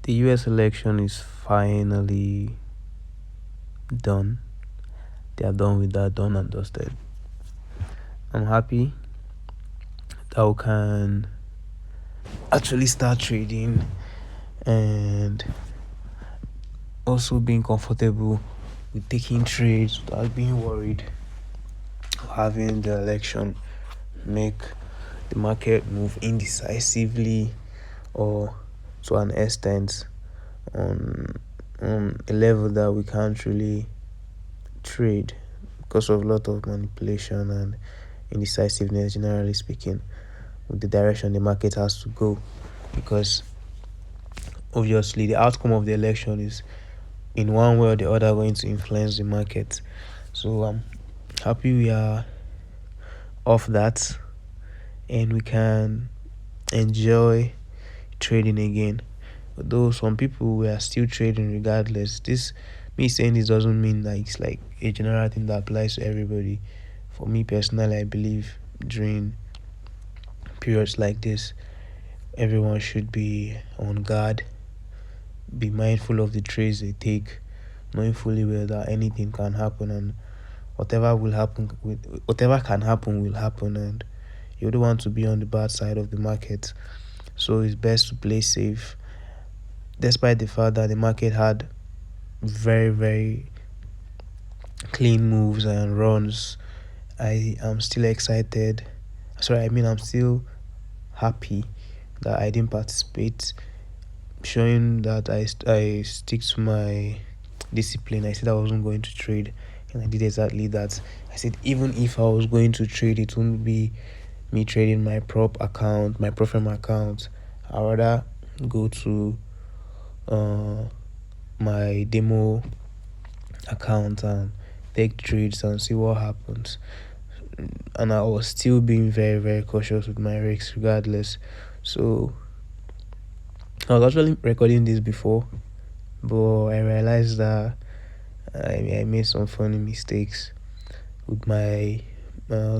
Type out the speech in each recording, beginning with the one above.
The US election is finally done. They are done with that, done and dusted. I'm happy that we can actually start trading and also being comfortable with taking trades without being worried having the election make the market move indecisively or to an extent on a level that we can't really trade because of a lot of manipulation and indecisiveness, generally speaking, with the direction the market has to go. Because obviously the outcome of the election is in one way or the other going to influence the market. So I'm happy we are off that and we can enjoy trading again. Though some people were still trading regardless. This me saying this doesn't mean that it's like a general thing that applies to everybody. For me personally, I believe during periods like this, everyone should be on guard, be mindful of the trades they take, knowing fully well that anything can happen and whatever can happen will happen, and you don't want to be on the bad side of the market. So it's best to play safe, despite the fact that the market had very, very clean moves and runs. I am still excited. I'm still happy that I didn't participate, showing that I stick to my discipline. I said I wasn't going to trade, and I did exactly that. I said even if I was going to trade, it wouldn't be me trading my prop account, my profile account. I'd rather go to my demo account and take trades and see what happens. And I was still being very, very cautious with my risks regardless. So I was actually recording this before, but I realized that I made some funny mistakes with my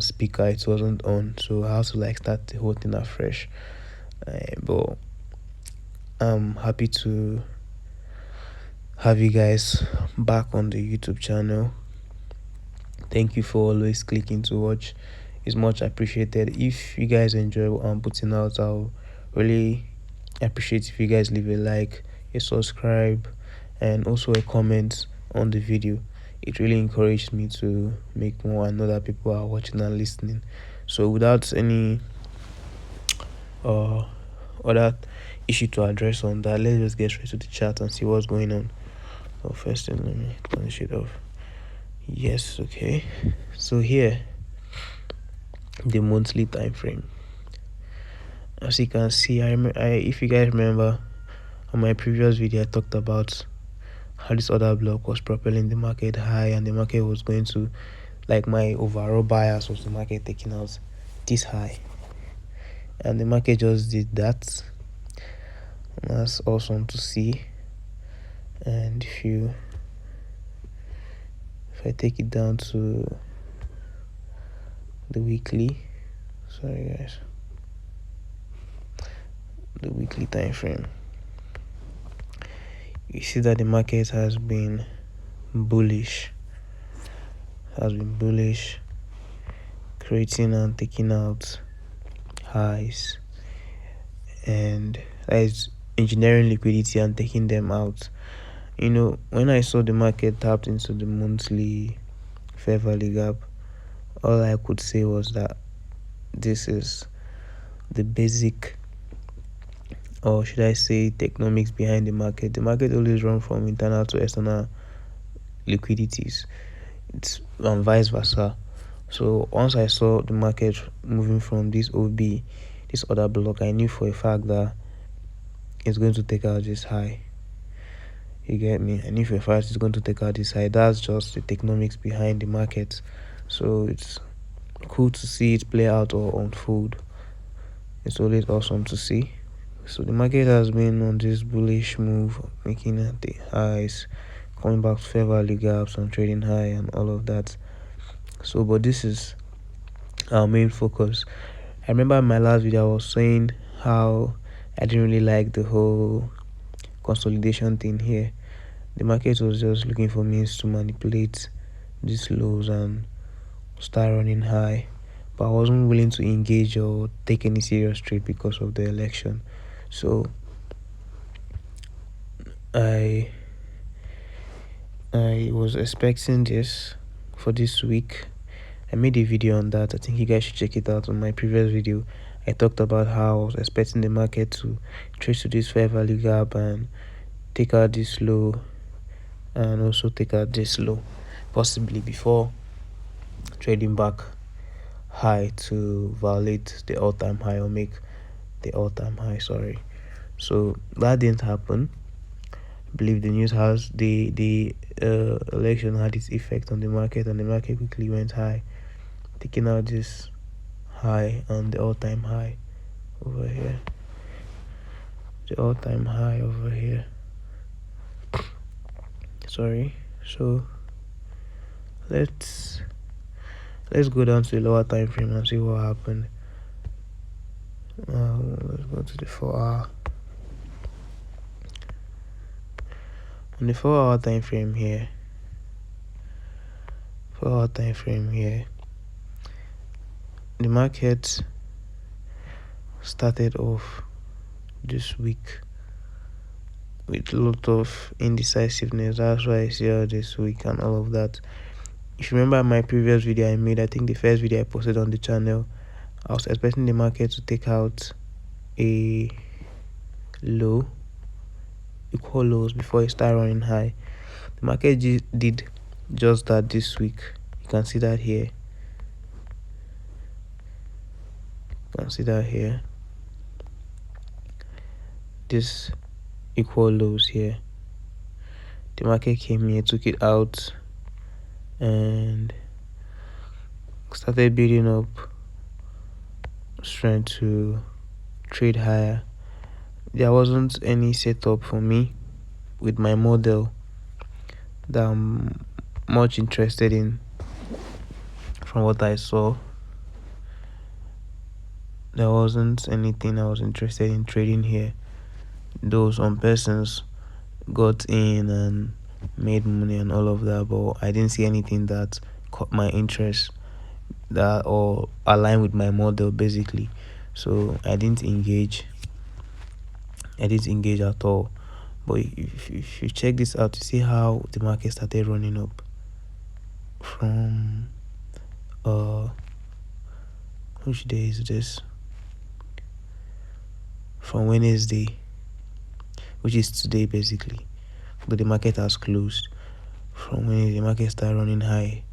speaker. It wasn't on, so I had to like start the whole thing afresh. But I'm happy to have you guys back on the YouTube channel. Thank you for always clicking to watch. It's much appreciated. If you guys enjoy what I'm putting out, I'll really appreciate if you guys leave a like, a subscribe, and also a comment on the video. It really encouraged me to make more and know that people are watching and listening. So without any other issue to address on that, let's just get straight to the chat and see what's going on. So first thing, let me turn this shit off. Yes, okay. So here, the monthly time frame. As you can see, if you guys remember on my previous video, I talked about how this other block was propelling the market high, and the market was going to, like, my overall bias was the market taking out this high, and the market just did that. And that's awesome to see. And if I take it down to the weekly, sorry guys, the weekly time frame, you see that the market has been bullish, creating and taking out highs, and that is engineering liquidity and taking them out. When I saw the market tapped into the monthly fair value gap, all I could say was that this is the basic, or should I say, technomics behind the market. The market always runs from internal to external liquidities. It's vice versa. So once I saw the market moving from this OB, this other block, I knew for a fact that it's going to take out this high. You get me? I knew for a fact it's going to take out this high. That's just the technomics behind the market. So it's cool to see it play out or unfold. It's always awesome to see. So the market has been on this bullish move, making at the highs, coming back to fair value gaps and trading high and all of that. So, but this is our main focus. I remember in my last video I was saying how I didn't really like the whole consolidation thing here. The market was just looking for means to manipulate these lows and start running high, but I wasn't willing to engage or take any serious trade because of the election. So I was expecting this for this week. I made a video on that. I think you guys should check it out. On my previous video, I talked about how I was expecting the market to trace to this fair value gap and take out this low, and also take out this low, possibly before trading back high to violate the all-time high or make the all-time high. Sorry. So that didn't happen. I believe the news has the election had its effect on the market, and the market quickly went high, taking out this high and the all-time high over here. The all-time high over here. Sorry. So let's go down to the lower time frame and see what happened. Let's go to the 4-hour. On the 4-hour time frame here, the market started off this week with a lot of indecisiveness. That's why I see all this week and all of that. If you remember my previous video I made, I think the first video I posted on the channel, I was expecting the market to take out a low, equal lows before it started running high. The market did just that this week. You can see that here. This equal lows here. The market came here, took it out, and started building up strength to trade higher. There wasn't any setup for me with my model that I'm much interested in. From what I saw, there wasn't anything I was interested in trading here. Those some persons got in and made money and all of that, but I didn't see anything that caught my interest that or aligned with my model basically. So I didn't engage at all. But if you check this out, you see how the market started running up from which day is this? From Wednesday, which is today basically, but the market has closed. From Wednesday, the market started running high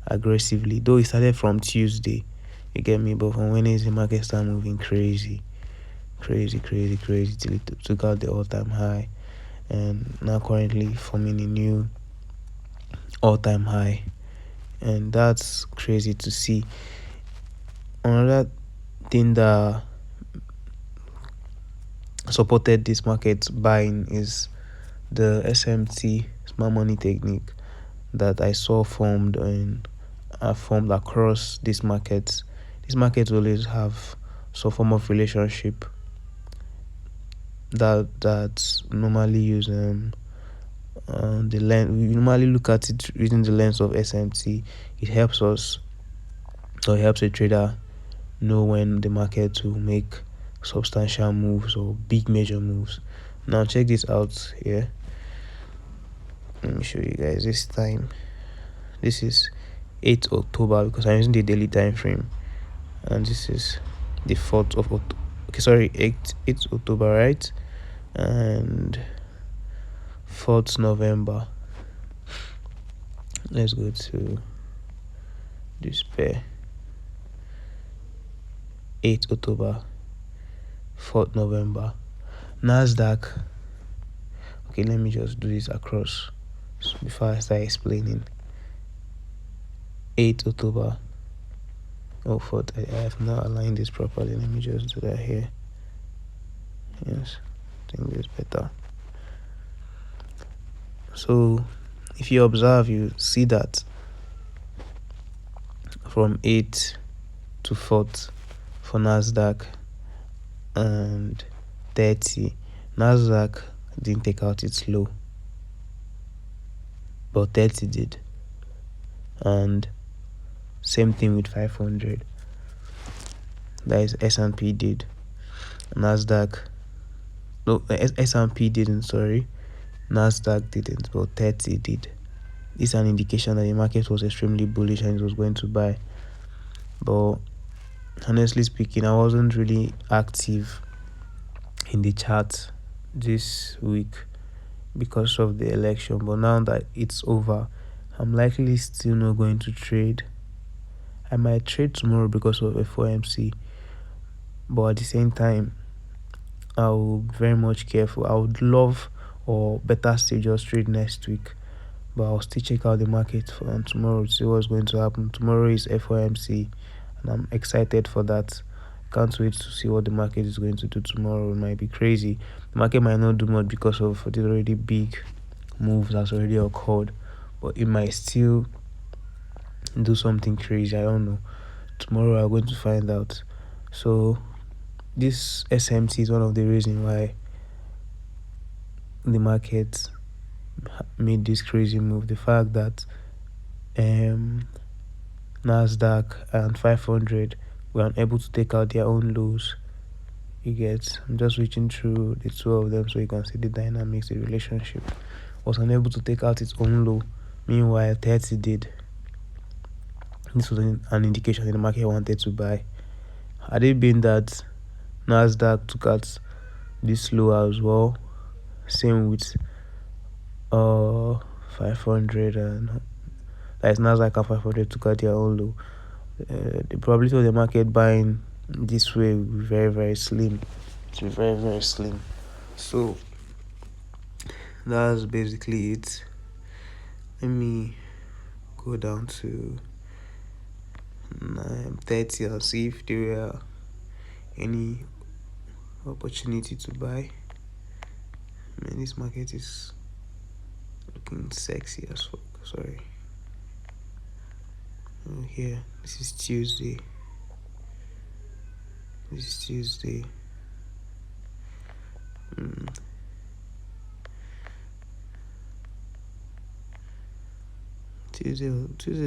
aggressively, though it started from Tuesday, you get me, but from Wednesday the market started moving crazy till it took out the all-time high, and now currently forming a new all-time high, and that's crazy to see. Another thing that supported this market buying is the SMT, smart money technique, that I saw formed across these markets. These markets always have some form of relationship that normally use the lens. We normally look at it using the lens of SMT. It helps us, or helps a trader know when the market will make substantial moves or big major moves. Now check this out here. Let me show you guys this time. This is 8th October because I'm using the daily time frame, and this is the 4th of October. Okay, sorry, 8th October, right? And 4th November. Let's go to this pair. 8th October, 4th November. Nasdaq. Okay, let me just do this across before I start explaining. 8th October. Oh, 4th. I have not aligned this properly. Let me just do that here. Yes, I think this is better. So, if you observe, you see that from 8th to 4th for Nasdaq and 30. Nasdaq, didn't take out its low, but 30 did. And same thing with 500. That is S&P did. Nasdaq, no, S&P didn't, sorry. Nasdaq didn't, but 30 did. This is an indication that the market was extremely bullish and it was going to buy. But honestly speaking, I wasn't really active in the chart this week because of the election. But now that it's over, I'm likely still not going to trade. I might trade tomorrow because of FOMC, but at the same time, I will be very much careful. I would love, or better still, just trade next week. But I'll still check out the market for tomorrow to see what's going to happen. Tomorrow is FOMC, and I'm excited for that. Can't wait to see what the market is going to do tomorrow. It might be crazy. The market might not do much because of the already big moves that's already occurred, but it might still do something crazy. I don't know. Tomorrow I'm going to find out. So this SMC is one of the reasons why the market made this crazy move. The fact that Nasdaq and 500 were unable to take out their own lows. You get, I'm just reaching through the two of them so you can see the dynamics, the relationship. Was unable to take out its own low, meanwhile 30 did. This was an indication that the market wanted to buy. Had it been that Nasdaq took out this low as well, same with 500, and like Nasdaq and 500 took out their own low, the probability of the market buying this way will be very, very slim. It will be very, very slim. So that's basically it. Let me go down to 9:30 and see if there are any opportunity to buy. Man, this market is looking sexy as fuck. Sorry. Here, this is Tuesday. Tuesday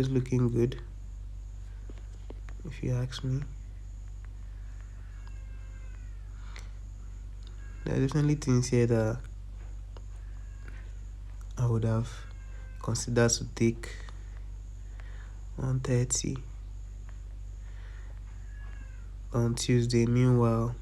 is looking good, if you ask me. There are definitely things here that I would have considered to take 1:30 on Tuesday. Meanwhile,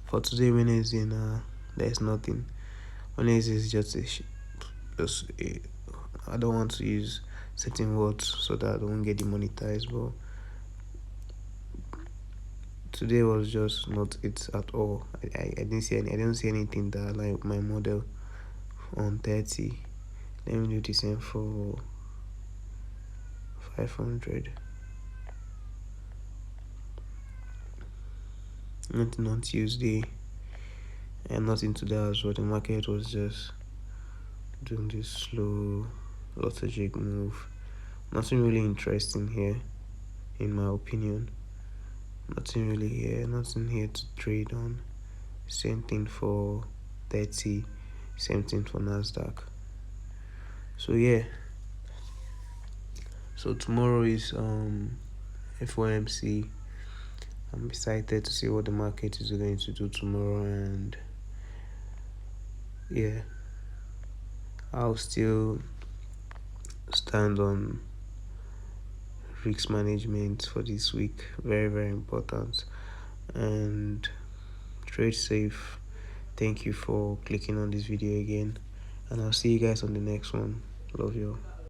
for today, Wednesday, there's nothing. Wednesday is just I don't want to use certain words so that I don't get demonetized, but today was just not it at all. I didn't see anything that like my model on 30. Let me do the same for 500. Nothing on Tuesday, and nothing today as well. The market was just doing this slow, lethargic move. Nothing really interesting here, in my opinion. Nothing really here. Nothing here to trade on. Same thing for 30. Same thing for Nasdaq. So yeah. So tomorrow is FOMC. I'm excited to see what the market is going to do tomorrow, and yeah, I'll still stand on risk management for this week. Very, very important. And trade safe. Thank you for clicking on this video again, and I'll see you guys on the next one. Love you all.